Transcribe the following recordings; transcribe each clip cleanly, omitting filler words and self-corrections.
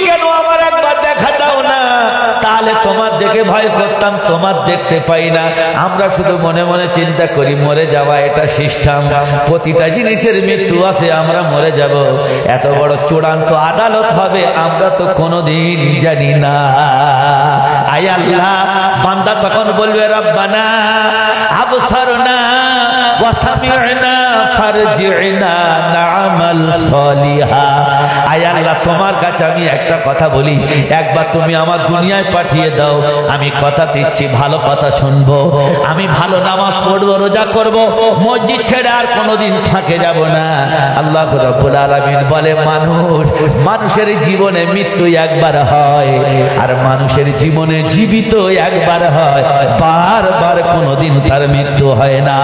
কেন আমার একবার দেখা দাও না, তাহলে তোমার দেখে ভয় করতাম, তোমার দেখতে পাই না। আমরা শুধু মনে মনে চিন্তা করি মরে যাওয়া এটা সিস্টেম, প্রতিটা জিনিসের মৃত্যু আছে, আমরা মরে যাব। এত বড় চূড়ান্ত আদালত হবে আমরা তো কোনোদিন জানি না। আয় আল্লাহ, বান্দা তখন বলবে রব্বানা আবসারনা ওয়া সামি'না ফারজি'না না'মাল সালিহা। আয় আল্লাহ, তোমার কাছে আমি একটা কথা বলি, একবার তুমি আমার দুনিয়ায় পাঠিয়ে দাও, আমি কথা দিচ্ছি ভালো কথা শুনবো, আমি ভালো নামাজ পড়বো, রোজা করবো, মসজিদ ছেড়ে আর কোনোদিন ফাঁকে যাব না। আল্লাহ রাব্বুল আলামিন বলে মানুষের জীবনে মৃত্যু একবার হয়, আর মানুষের জীবনে জীবিত একবার হয়, বারবার কোনোদিন তার মৃত্যু হয় না।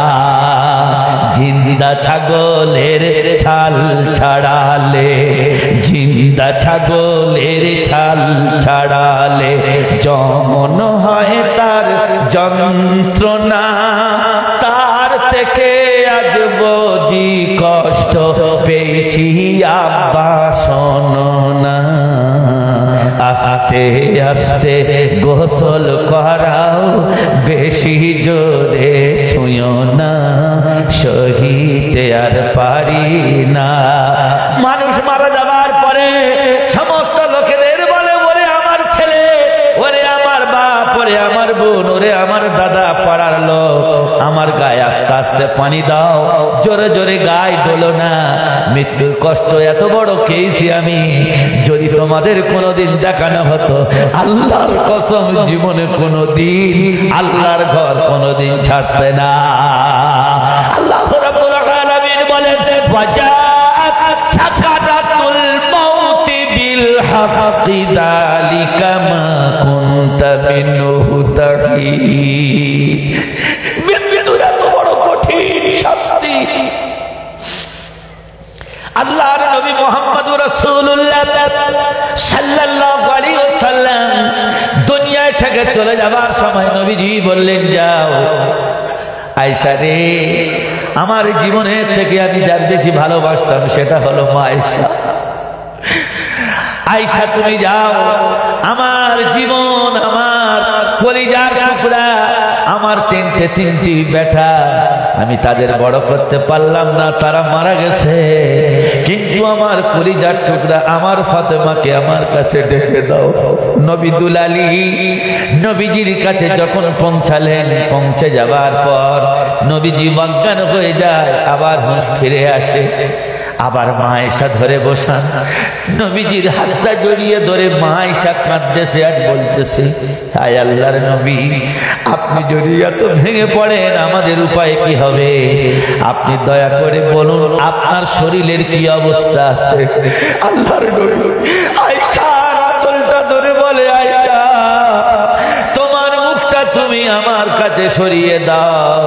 জিন্দা ছাগলের ছাল ছাড়ালে, জিন্দা ছাগলের ছাল ছাড়ালে যেমন হয় তার যন্ত্রণা, তার থেকে আজ বড়ি কষ্ট পেয়েছি আব্বা শোনো না। আস্তে আস্তে গোসল করাও, বেশি জোরে ছুঁয়ো না, সহিতে আর পারি না। মানুষ মারা যাবার পরে সমস্ত লোকেদের বলে ওরে আমার ছেলে, ওরে আমার বাপ, ওরে আমার বোন, ওরে আমার দাদা, পাড়ার লোক, আমার গায়ে আস্তে আস্তে পানি দাও, জোরে জোরে গায়ে ডোলো না। মৃত্যুর কষ্ট এত বড় পেয়েছি আমি, যদি তোমাদের কোনোদিন দেখানো হতো, আল্লাহর কসম জীবনে কোনোদিন আল্লাহর ঘর কোনোদিন ছাড়বে না। আল্লাহ রাব্বুল আলামিন বলেন ওয়াজাআত সাকারাতুল মাউতি বিল হাক্কি যালিকা মা কুনতা মিনহু তাহিদ। মৃত্যুর এত বড় কঠিন শাস্তি আল্লাহর নবী মুহাম্মদুর রাসূলুল্লাহ সাল্লাল্লাহু আলাইহি ওয়াসাল্লাম দুনিয়া থেকে চলে যাবার সময় নবীজি বললেন, যাও আয়েশা রে, আমার জীবনের থেকে আমি যার বেশি ভালোবাসতাম সেটা হলো মা আয়েশা। আয়েশা তুমি যাও, আমার জীবন, আমার কলিজার টুকরা, আমার তিনটি বেটা, আমি তাদের বড় করতে পারলাম না, তারা মারা গেছে, কিন্তু আমার কলিজার টুকরা আমার ফাতেমাকে আমার কাছে ডেকে দাও। নবী দুলালী নবীজির কাছে যখন পৌঁছালেন, পৌঁছে যাবার পর নবীজি অজ্ঞান হয়ে যায়, আবার হুঁশ ফিরে আসে, আবার মা আয়েশা ধরে বসান, নবীজির হাতটা জড়িয়ে ধরে মা আয়েশা কাঁদতেছে আর বলতেছে, হায় আল্লাহর নবী, আপনি যদি এত ভেঙে পড়েন আমাদের উপায় কি হবে? আপনি দয়া করে বলুন আপনার শরীরের কি অবস্থা আছে। আল্লাহর নবী আয়েশার আঁচলটা ধরে বলে, আয়েশা তোমার মুখটা তুমি আমার কাছে সরিয়ে দাও,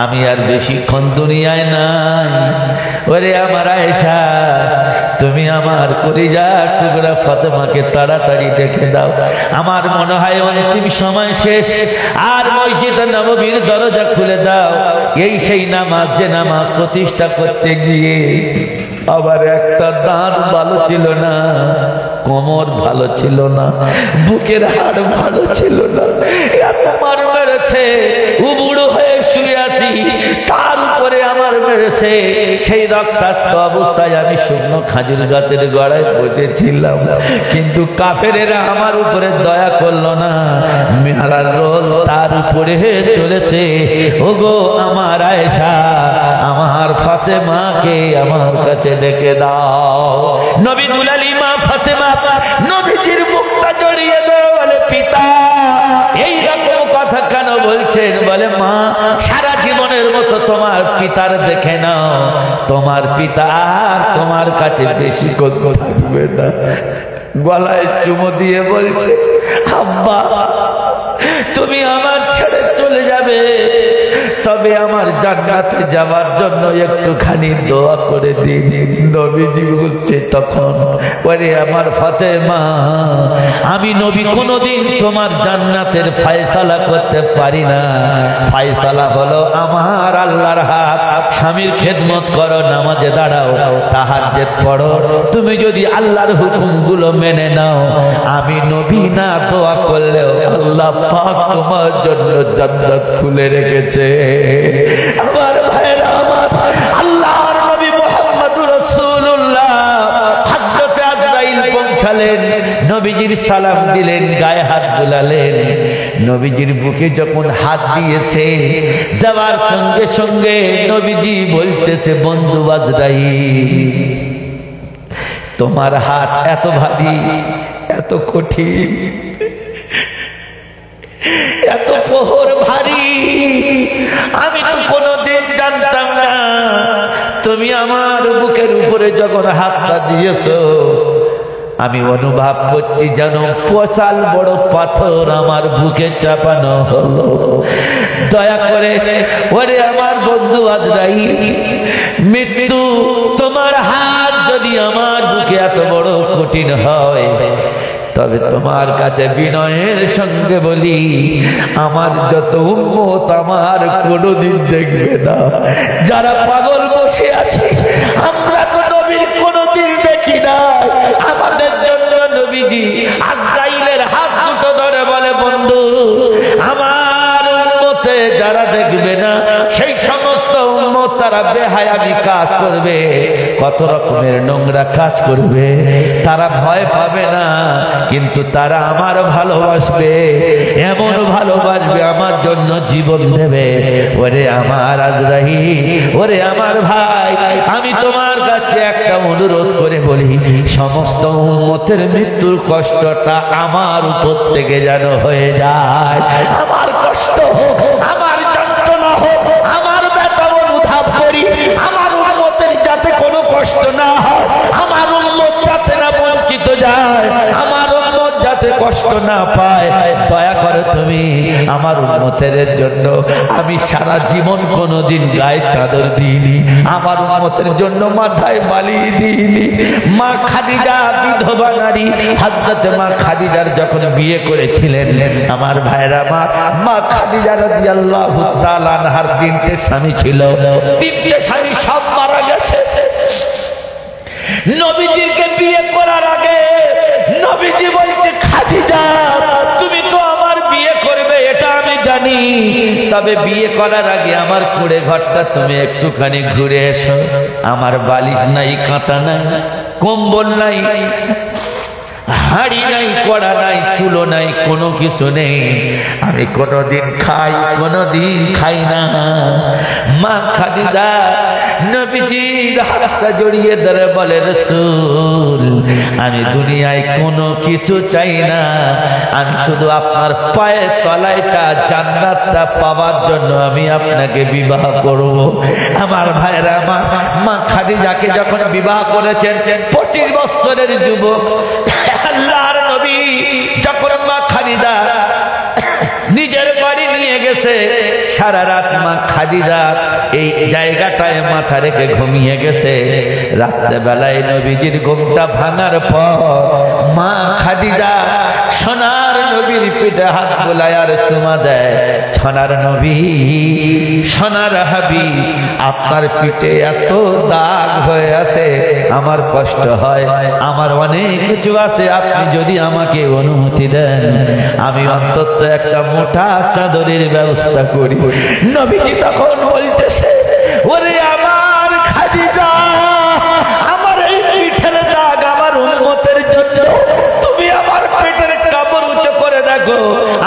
আমি আর বেশিক্ষণ দুনিয়ায় নাই। ওরে আমার আয়েশা, তুমি আমার কলিজার টুকরা ফাতেমাকে তাড়াতাড়ি দেখে দাও, আমার মনে হয় অন্তিম সময় শেষ, আর মসজিদে নববীর দরজা খুলে দাও। এই সেই নামাজ, যে নামাজ প্রতিষ্ঠা করতে গিয়ে আবার একটা দাঁত ভালো ছিল না, কোমর ভালো ছিল না, বুকের হাড় ভালো ছিল না, এত মার মেরেছে, উবুড়ো হয়ে শুয়ে আছি, তার উপরে আমার মেরেছে। সেই রক্তাক্ত অবস্থায় আমি শুকনো খাজুর গাছের গোড়ায় বসেছিলাম, কিন্তু কাফেরেরা আমার উপরে দয়া করলো না, মেরার রোল তার উপরে চলেছে। ওগো আমার আয়েশা, আমার ফাতেমাকে আমার কাছে ডেকে দাও। নবী দুলালী মা ফাতেমা নবীজির মুখটা জড়িয়ে দেয়, বলে পিতা এই রকম কথা কেন বলছেন? বলে মা, সারা জীবনের মতো তোমার পিতার দেখে নাও, তোমার পিতা আর তোমার কাছে বেশি কথা থাকবে না। গলায় চুমো দিয়ে বলছে, আব্বা তুমি আমার ছেড়ে চলে যাবে, তবে আমার জান্নাতে যাওয়ার জন্য একটুখানি দোয়া করে দিন। নবীজি বলছে তখন, ওরে আমার ফাতেমা, আমি নবী কোনদিন তোমার জান্নাতের ফয়সালা করতে পারি না। ফয়সালা হলো আমার আল্লাহর হাত। স্বামীর খেদমত করো, নামাজে দাঁড়াও, তাহাজ্জুদ পড়ো, তুমি যদি আল্লাহর হুকুমগুলো মেনে নাও, আমি নবী না দোয়া করলেও আল্লাহ পাক তোমার জন্য জান্নাত খুলে রেখেছে। আমার ভাইরা আমার, আল্লাহর নবী মুহাম্মদুর রাসূলুল্লাহ হযরত আজরাইল পৌঁছালেন, নবীজির সালাম দিলেন, গায়ে হাত বুলালেন। নবীজির বুকে যখন হাত দিয়েছে, দেওয়ার সঙ্গে সঙ্গে নবীজি বলতেছে, বন্ধু আজরাইল, তোমার হাত এত ভারী, এত কঠিন, এত প্রহর ভারী, আমি তো কোনদিন জানতাম না। তুমি আমার বুকের উপরে যখন হাতটা দিয়েছো, আমি অনুভব করছি যেন পচাল বড় পাথর আমার বুকে চাপানো হলো। দয়া করে ওরে আমার বন্ধু আজরাইল, মৃত্যু তোমার হাত যদি আমার বুকে এত বড় কঠিন হয়, তবে তোমার কাছে বিনয়ের সঙ্গে বলি, আমার যত উম্মত আমার কোনদিন দেখবে না। যারা পাগল বসে আছে, আমরা তো নবীর কোনদিন দেখি না। আমাদের জন্য নবীজি আজরাইলের হাত দুটো ধরে বলে, বন্ধু, আমার উম্মতে যারা দেখবে না, সেই সমস্ত উম্মত তারা বেহায়ামি কাজ করবে, কত রকমের নোংরা কাজ করবে, তারা ভয় পাবে না, কিন্তু তারা আমার ভালোবাসবে, এমন ভালোবাসবে, আমার জন্য জীবন দেবে। ওরে আমার আজরাইল, ওরে আমার ভাই, আমি তোমার কাছে একটা অনুরোধ করে বলি, সমস্ত উম্মতের মৃত্যুর কষ্টটা আমার উপর থেকে যেন হয়ে যায়। আমার কষ্ট হোক, আমার যন্ত্রণা হোক, আমার ব্যথা অনুভব করি, আমার উম্মতের যাতে কোনো কষ্ট না হয়, আমার উম্মত যাতে না বঞ্চিত যায়, আমার উম্মত যাতে কষ্ট না পায়, দয়া করে তুমি আমার উম্মতের জন্য। আমি সারা জীবন কোনোদিন গায়ে চাদর দিইনি, আমার উম্মতের জন্য মাথায় বালি দিইনি। মা খাদিজা বিধবা নারী, হযরত মা খাদিজার যখন বিয়ে করেছিলেন, আমার ভাইরা, মা খাদিজা রাদিয়াল্লাহু তাআলা আনহার 3টে স্বামী ছিল, 3টে স্বামী সব মারা গেছে। নবীজিকে বিয়ে করার আগে নবীজি বলছে, খাদিজা, তুমি তো আমার বিয়ে করবে এটা আমি জানি, তবে বিয়ে করার আগে আমার কুড়ে ঘরটা তুমি একটুখানি ঘুরে এসো। আমার বালিশ নাই, কাঁথা নাই, কম্বল নাই, হাড়ি নাই, কড়া নাই, চুলো নাই, কোনো কিছু নেই। আমি কোনোদিন খাই, কোনোদিন খাই না। মা খাদিজা নবীজির হাতটা জড়িয়ে ধরে বলে, রাসূল, আমি দুনিয়ায় কোনো কিছু চাই না, আমি শুধু আপনার পায়ের তলায়টা জান্নাতটা পাওয়ার জন্য আমি আপনাকে বিবাহ করব। আমার ভাইরা, মা খাদিজাকে যখন বিবাহ করেছেন, 25 বছরের যুবক আল্লাহর নবী, যখন মা খাদিজা নিজের বাড়ি নিয়ে গেছে, সারা রাত মা খাদিজা এই জায়গাটায় মাথা রেখে ঘুমিয়ে গেছে। রাত্রে বেলায় নবীজির ঘুমটা ভাঙার পর মা খাদিজা সোনার নবীর পিঠে হাত বোলায় আর চুমা দেয়, সোনার নবী, সোনার হাবিব, আপনার পিঠে এত দাগ হয়ে আছে, আমার কষ্ট হয়, আমার অনেক কিছু আছে, আপনি যদি আমাকে অনুমতি দেন, আমি অন্তত একটা মোটা চাদরের ব্যবস্থা করি। নবীজি তখন বলতেছে, ওরে আমার খাদিজা, আমার এই পিঠের দাগ আমার উম্মতের জন্য, তুমি আমার পেটের কাপড় উঁচু করে দেখো,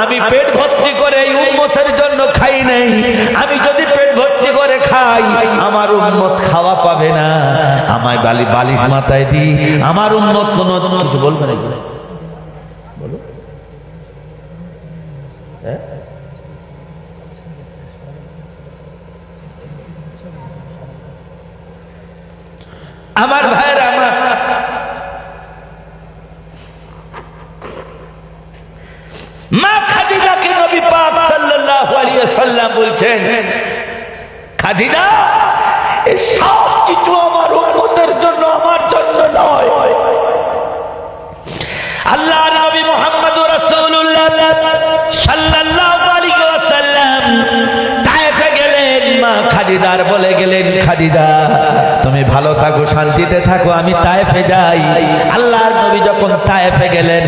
আমি পেট ভর্তি করে এই উম্মতের জন্য খাই নাই, আমি যদি পেট ভর্তি করে খাই, আমার উম্মত খাওয়া পাবে না, আমায় বালিশ মাথায় দিই, আমার উম্মত কোনো কিছু বলবে না। বলো, আমার ভাইয়ের, আমার মা খাদিজাকে নবী পাক সাল্লাল্লাহু আলাইহি ওয়াসাল্লাম বলছেন, খাদিজা, এই সব কিছু আমার উম্মতের জন্য, আমার জন্য নয়। আল্লাহর নবী মুহাম্মদুর রাসূলুল্লাহ সাল্লাল্লাহু আলাইহি ওয়াসাল্লাম তায়েফে গেলেন। মা খাদিজার বলে গেলেন, খাদিজা তুমি ভালো থাকো, শান্তিতে থাকো, আমি তায়েফে যাই। আল্লাহর নবী যখন তায়েফে গেলেন,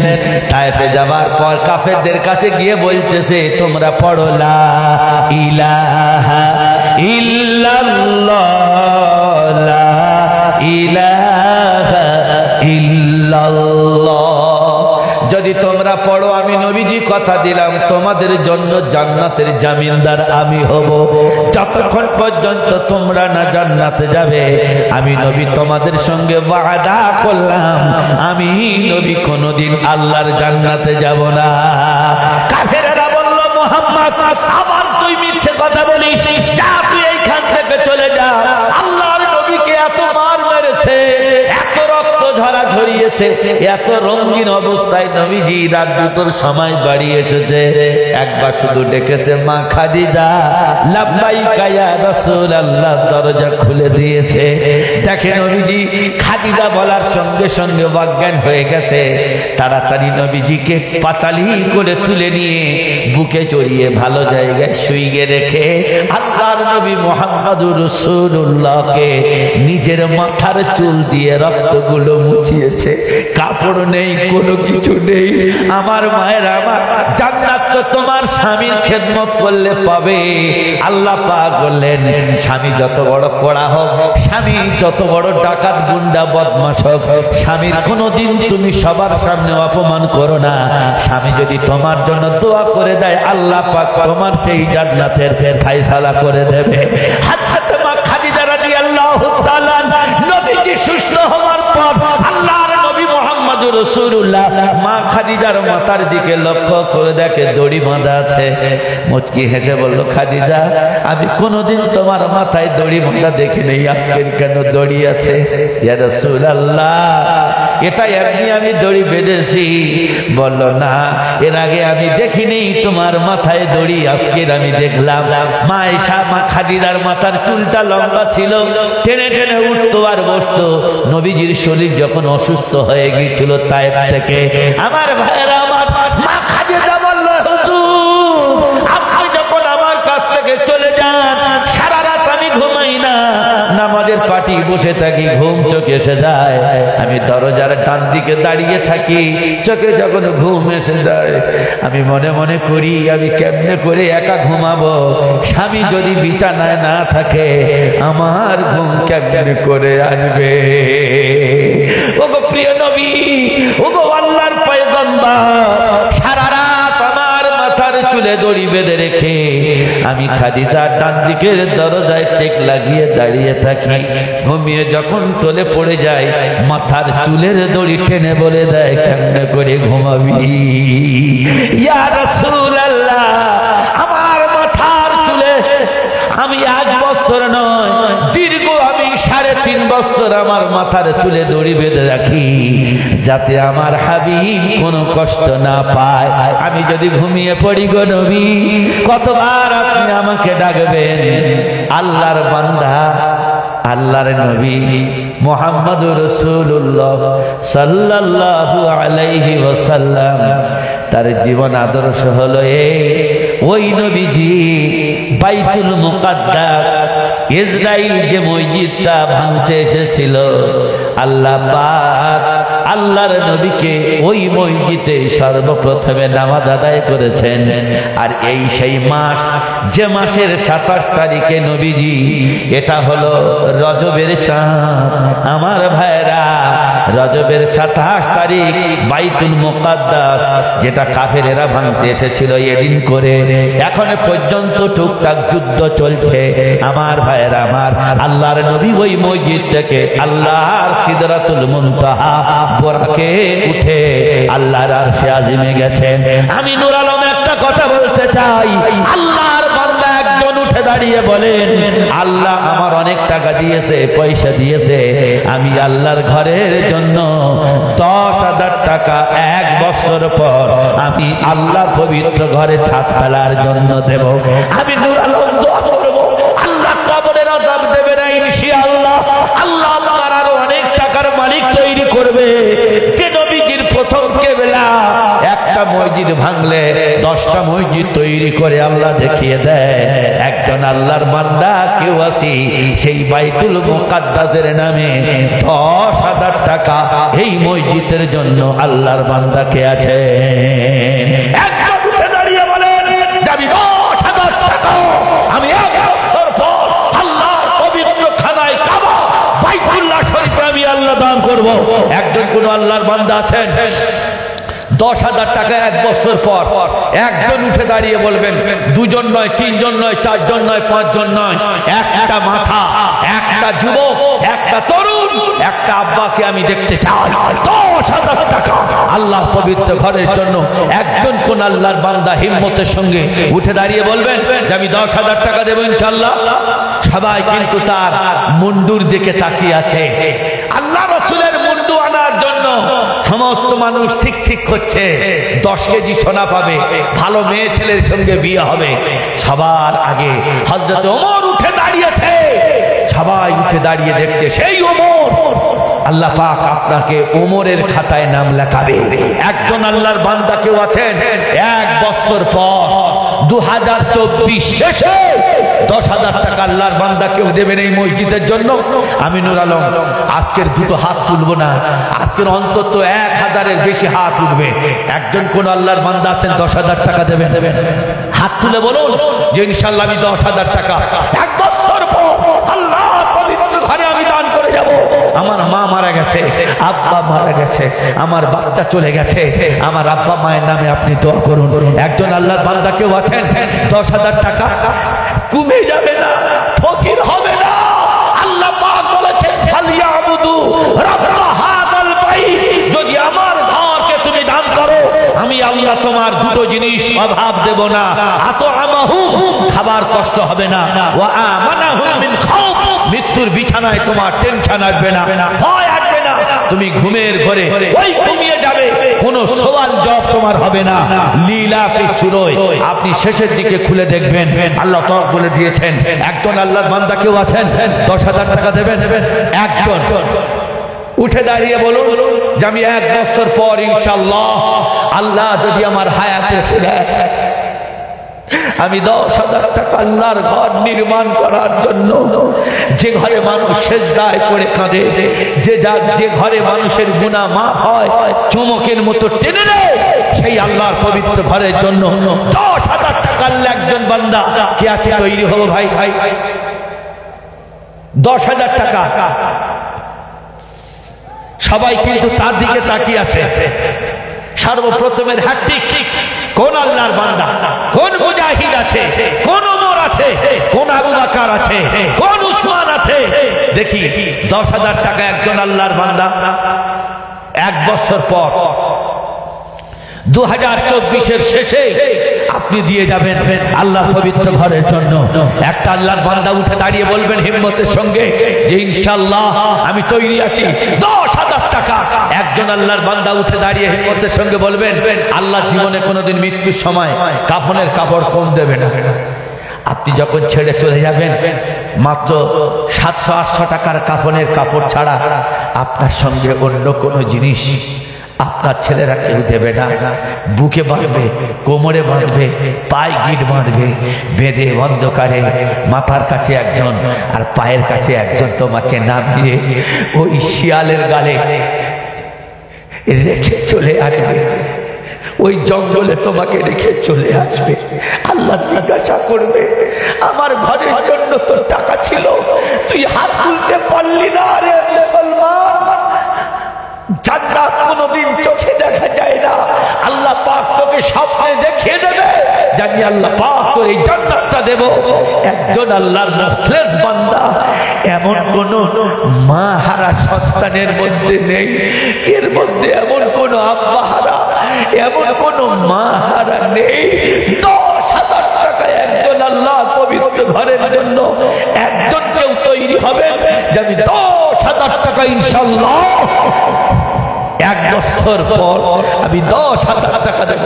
তায়েফে যাবার পর কাফেরদের কাছে গিয়ে বলতেছে, তোমরা পড়ো লা ইলাহা ইল্লাল্লাহ, লা ইলাহা ইল্লাল্লাহ। যদি তোমরা পড়ো, আমি নবীজি কথা দিলাম তোমাদের জন্য জান্নাতের জামিনদার আমি হব। যতক্ষণ পর্যন্ত তোমরা না জান্নাতে যাবে, আমি নবী তোমাদের সঙ্গে ওয়াদা করলাম, আমি নবী কোনদিন আল্লাহর জান্নাতে যাব না। কাফেরেরা বলল, মুহাম্মদ আবার তুই মিথ্যে কথা বলিস, যা তুই এইখান থেকে চলে যা। আল্লাহর নবীকে এত মার মেরেছে, এত রক্ত ঝরা ঝরিয়েছে, এত রঙিন অবস্থায় নবীজি রাত দুটোর সময় বাড়ি এসেছে। একবার শুধু ডেকেছে, মা খাদিজা লাব্বাইকা ইয়া রাসূলুল্লাহ, দরজা খুলে দিয়েছে। দেখে নবীজি খাদিজা বলার সঙ্গে সঙ্গে অজ্ঞান হয়ে গেছে। তাড়াতাড়ি নবীজিকে পাচালি করে তুলে নিয়ে বুকে চড়িয়ে ভালো জায়গায় শুইয়ে রেখে আল্লাহর নবী মুহাম্মদুর রাসূলুল্লাহকে নিজের মাথার চুল দিয়ে রক্তগুলো মুছিয়েছে। কাপড় নেই, কোনো কিছু নেই। আমার মায়ের, আমার জান্নাত তো তোমার স্বামীর খেদমত করলে পাবে। আল্লাহ পাক বললেন, স্বামী যত বড় কড়া হোক, স্বামী যত বড় ডাকাত গুন্ডা বদমাশ হোক, স্বামীর কোনোদিন তুমি সবার সামনে অপমান করো না। স্বামী যদি তোমার জন্য দোয়া করে দেয়, আল্লাহ পাক তোমার সেই জান্নাতের ফায়সালা করে দেবে। হযরত মা খাদিজা রাদিয়াল্লাহু তাআলা নবীজি সুস্থ হওয়ার পর আল্লাহর নবী মুহাম্মদুর রাসূলুল্লাহ মা খাদিজার মাথার দিকে লক্ষ্য করে দেখে দড়ি বাঁধা আছে। মুচকি হেসে বলল, খাদিজা আমি কোনোদিন তোমার মাথায় দড়ি বাঁধা দেখি নেই, আজকে কেন দড়ি আছে? ইয়া রাসূলুল্লাহ, এটা এমনি আমি দড়ি বেঁধেছি। বলল, না, এর আগে আমি দেখিনি তোমার মাথায় দড়ি, আজকে আমি দেখলাম। মা ঈশা, মা খাদিজার মাথার চুলটা লম্বা ছিল, টেনে টেনে উঠতো আর বসতো। নবীজির শরীর যখন অসুস্থ হয়ে গিয়েছিল তায়েফ থেকে, আমার ভাইয়েরা, আমার মা খাদিজা বলল, হুজুর আপনি যখন আমার কাছ থেকে চলে যান, সারা রাত আমি ঘুমাই না, নামাজের পাটি বসে থাকি, ঘুম চোখে এসে যায়। আমি দরজার ডান দিকে দাঁড়িয়ে থাকি, চোখে যখন ঘুম এসে যায় আমি মনে মনে করি, আমি কেমনে করে একা ঘুমাবো? স্বামী যদি বিছানায় না থাকে আমার ঘুম কেমনে করে আসবে? ওগো প্রিয় নবী, ওগো আল্লাহর পয়গম্বর, সারা রাত আমার মাথার চুলে দড়ি বেঁধে রেখে আমি খাদিজার ডান দিকের দরজায় টেক লাগিয়ে দাঁড়িয়ে থাকি। ঘুমিয়ে যখন টলে পড়ে যায়, মাথার চুলের দড়ি টেনে বলে দেয়, কেমনে করে ঘুমাবি? ইয়া রাসূলুল্লাহ, আমার মাথার চুলে আমি 1 বছর নয়, দীর্ঘ আমি 3.5 বছর আমার মাথার চুলে দড়ি বেঁধে রাখি, যাতে আমার হাবিব কোনো কষ্ট না পায়। আমি যদি ঘুমিয়ে পড়ি গো নবী, কতবার আপনি আমাকে ডাকবেন? আল্লাহর বান্দা, আল্লাহর নবী মুহাম্মদুর রাসূলুল্লাহ সাল্লাল্লাহু আলাইহি ওয়াসাল্লাম, তার জীবন আদর্শ হলো ওই নবীজি বাইতুল মুকাদ্দাস, ইসরাইল যে মসজিদটা ভাঙতে এসেছিল, আল্লাহ পাক আল্লাহর নবীকে ওই মসজিদে সর্বপ্রথমে নামাজ আদায় করেছেন। আর এই সেই মাস, যে মাসের 27 তারিখে নবীজি, এটা হলো রজবের চাঁদ। আমার ভাইরা, রজবের 27 তারিখ বাইতুল মুকাদ্দাস, যেটা কাফেরেরা ভাঙতে এসেছিল এদিন করে, এখন পর্যন্ত টুকটাক যুদ্ধ চলছে। আমার ভাইরা, আমার আল্লাহর নবী ওই মসজিদ থেকে আল্লাহর সিদরাতুল মুনতাহা বোরাকে উঠে আল্লাহর আরশে আজিমে গেছেন। আমি নূর আলম একটা কথা বলতে চাই, আল্লাহর বান্দা একজন উঠে দাঁড়িয়ে বলেন, আল্লাহ আমার অনেক টাকা দিয়েছে, পয়সা দিয়েছে, আমি আল্লাহর ঘরের জন্য 10,000 টাকা 1 বছর পর আমি আল্লাহ পবিত্র ঘরে ছাদ ফেলার জন্য দেব। আমি নূর আলম দোয়া করব, আল্লাহ দেবে না ইনশাআল্লাহ। আল্লাহ আপনার আরো অনেক টাকার মালিক তৈরি করবে। যে নবীজির প্রথম কেবলা, একটা মসজিদ ভাঙলে 10টা মসজিদ তৈরি করে আল্লাহ দেখিয়ে দেয়। একজন আল্লাহর বান্দা কেউ আসি সেই বাইতুল মুকাদ্দাসের নামে 10,000 টাকা এই মসজিদের জন্য আল্লাহর বান্দা কে আছে? একজন উঠে দাঁড়িয়ে বলেন আমি 10,000 টাকা আমি 1 বছর পর আল্লাহর পবিত্র খানায় কাবা বাইতুল্লাহ শরীফে আমি আল্লাহ দান করব। একজন কোন আল্লাহর বান্দা আছেন 10,000 টাকা 1 বছর পর? একজন উঠে দাঁড়িয়ে বলবেন, 2 জন নয়, 3 জন নয়, 4 জন নয়, 5 জন নয়, একটা মাথা, একটা যুবক, একটা তরুণ, একটা আব্বাকে আমি দেখতে চাই। 10,000 টাকা আল্লাহর পবিত্র ঘরের জন্য একজন কোন আল্লাহর বান্দা হিম্মতের সঙ্গে উঠে দাঁড়িয়ে বলবেন যে আমি 10,000 টাকা দেবো ইনশাআল্লাহ। সবাই কিন্তু তার মুন্ডুর দিকে তাকিয়ে আছে। আল্লাহ রাসূলের মুন্ডু আনার জন্য সমস্ত মানুষ ঠিক ঠিক করছে 10 কেজি সোনা পাবে, ভালো মেয়ে ছেলের সঙ্গে বিয়ে হবে। সবার আগে হযরত ওমর উঠে দাঁড়িয়েছে। সবাই উঠে দাঁড়িয়ে দেখছে সেই ওমর। আল্লাহ পাক আপনাকে ওমরের খাতায় নাম লেখাবে। একজন আল্লাহর বান্দা কেউ আছেন 1 বছর পর 2024 শেষে 10,000 টাকা আল্লাহর বান্দা কেউ দেবেন এই মসজিদের জন্য? আমিনুর আলম আজকের 2টো হাত তুলবো না, আজকের অন্তত 1,000-এর বেশি হাত উঠবে। একজন কোন আল্লাহর বান্দা আছেন 10,000 টাকা দেবেন? হাত তুলে বলুন যে ইনশাআল্লাহ আমি 10,000 টাকা 1 বছর পর আল্লাহর পবিত্র ঘরে আমি দান করে যাব। আমার মা মারা গেছে, আব্বা মারা গেছে, আমার বাচ্চা চলে গেছে, আমার আব্বা মায়ের নামে আপনি দোয়া করুন। একজন আল্লাহর বান্দা কেউ আছেন 10,000 টাকা কমে যাবে না, ফকির হবে না। আল্লাহ পাক বলেছেন ফালিয়াবুদু রাব্ব হাযাল বাইত, যদি আমার ঘরকে তুমি দান করো আমি আল্লাহ তোমার 2টো জিনিস অভাব দেব না। আতআমাহুম খাবার কষ্ট হবে না, ওয়া আমানাহুম মিন খাউফ মৃত্যুর বিছানায় তোমার টেনশন আসবে না, ভয় আসবে না, তুমি ঘুমের ঘরে ওই ঘুমিয়ে যাবে, কোনো সওয়াল জবাব তোমার হবে না। লীলা ফি সুরয় আপনি শেষের দিকে খুলে দেখবেন আল্লাহ পাক বলে দিয়েছেন। একজন আল্লাহর বান্দা কেউ আছেন 10,000 টাকা দেবেন? একজন উঠে দাঁড়িয়ে বলুন যে আমি 1 বছর পর ইনশাআল্লাহ আল্লাহ যদি আমার হায়াতে দেয় আমি 10,000 টাকা আল্লাহর ঘর নির্মাণ করার জন্য, যে ঘরে মানুষ সেজদায় পড়ে কাঁদে, যে ঘরে মানুষের গুনাহ মাফ হয় চমকের মতো টেনে নেয়, সেই আল্লাহর পবিত্র ঘরের জন্য 10,000 টাকা আল্লাহ একজন বান্দা কে আছে তৈরি হবো? ভাই 10,000 টাকা। সবাই কিন্তু তার দিকে তাকিয়ে আছে। সর্বপ্রথমের হ্যাট্রিক কোন আল্লাহর বান্দা, কোন মুজাহিদ আছে, কোন ওমর আছে, কোন আবু বকর আছে, কোন উসমান আছে? দেখি 10,000 টাকা একজন আল্লাহর বান্দা 1 বছর পর 2024-এর শেষে আপনি দিয়ে যাবেন আল্লাহর পবিত্র ঘরের জন্য। একটা আল্লাহর বান্দা উঠে দাঁড়িয়ে বলবেন হিম্মতের সঙ্গে যে ইনশাআল্লাহ আমি তৈরি আছি 10,000 টাকা। একজন আল্লাহর বান্দা উঠে দাঁড়িয়ে হিম্মতের সঙ্গে বলবেন আল্লাহ জীবনে কোনোদিন মৃত্যুর সময় কাফনের কাপড় কম দেবে না। আপনি যখন ছেড়ে চলে যাবেন মাত্র 700-800 টাকার কাফনের কাপড় ছাড়া আপনার সঙ্গে অন্য কোনো জিনিস আপনার ছেলেরা কেউ দেবে না। বুকে বাঁধবে, কোমরে বাঁধবে, পায়ে গিট বাঁধবে, বেঁধে অন্ধকারে মাথার কাছে একজন আর পায়ের কাছে একজন তোমাকে নামিয়ে ওই শিয়ালের গালে রেখে চলে আসবে, ওই জঙ্গলে তোমাকে রেখে চলে আসবে। আল্লাহ জিজ্ঞাসা করবে আমার ঘরের জন্য তোর টাকা ছিল, তুই হাত তুলতে পারলি না রে মুসলমান। জান্নাত কোনদিন চোখে দেখা যায় না, আল্লাহ পাক তোকে স্বপ্নে দেখিয়ে দেবে জানি আল্লাহ পাক তোর এই জান্নাতটা দেব। একজন আল্লাহর মুখলেস বান্দা এমন কোন মা হারা সন্তানের মধ্যে নেই, এর মধ্যে এমন কোন আব্বা হারা, এমন কোন মা হারা নেই। 10,000 টাকা একজন আল্লাহ পবিত্র ঘরের জন্য একজন কেউ তৈরি হবে যে আমি 10,000 টাকা ইনশাআল্লাহ 1 বছর পর আমি 10,000 টাকা দেব।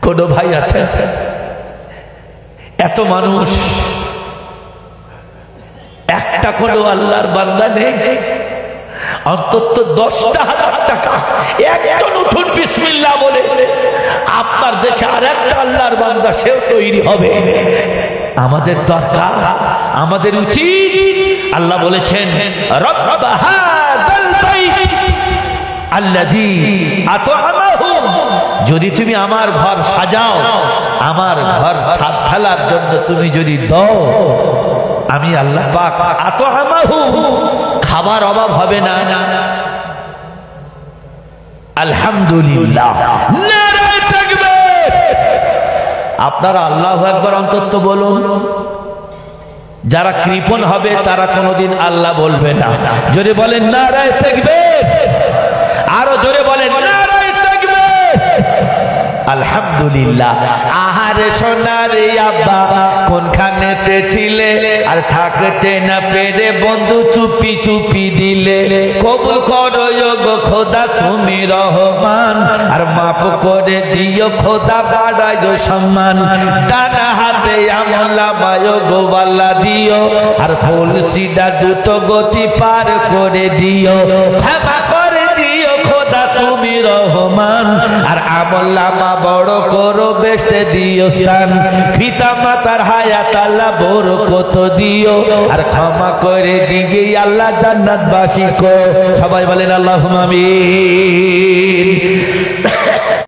কোন ভাই আছে? এত মানুষ কোনো আল্লাহর বান্দা নেই? অন্তত 10,000 টাকা একজন উঠুন বিসমিল্লাহ বলে, আপনার দেখে আর একটা আল্লাহর বান্দা সেও তৈরি হবে। আমাদের দরকার, আমাদের উচিত। আল্লাহ বলেছেন রব্ব হাযাল বাইত আল্লাযী আত'আমাহুম, যদি তুমি আমার ঘর সাজাও, আমার ঘর ছাদ ঢালার জন্য তুমি যদি দাও, আমি আল্লাহ পাক আত'আমাহুম, খাবার অভাব হবে না। আলহামদুলিল্লাহ, নারায়ে তাকবীর। আপনারা আল্লাহু আকবার অন্তত বলুন। যারা কৃপণ হবে তারা কোনোদিন আল্লাহ বলবে না। জোরে বলেন নারায়ে তাকবীর, আরো জোরে বলেন নারায়ে তাকবীর। আলহামদুলিল্লাহ। আহারে সোনারে আব্বা কোনখানেতে ছিলে, আর থাকতে না পেরে বন্ধু চুপি চুপি দিলে। কবুল করো গো খোদা তুমি রহমান, আর মাফ করে দিও খোদা বাড়ায়ো সম্মান। ডান হাতে আমলনামায় গো আল্লাহ দিও, আর ফুল সিধা দুটো গতি পার করে দিও। ক্ষমা করে দিও খোদা তুমি রহমান, আর আমলনামা বড় করো বেহেশতে দিও স্থান। পিতা মাতার হায়াত আল্লাহ বরকত দিও, আর ক্ষমা করে দিগে আল্লাহ জান্নাতবাসী কো। সবাই বলেন আল্লাহুম্মা আমিন।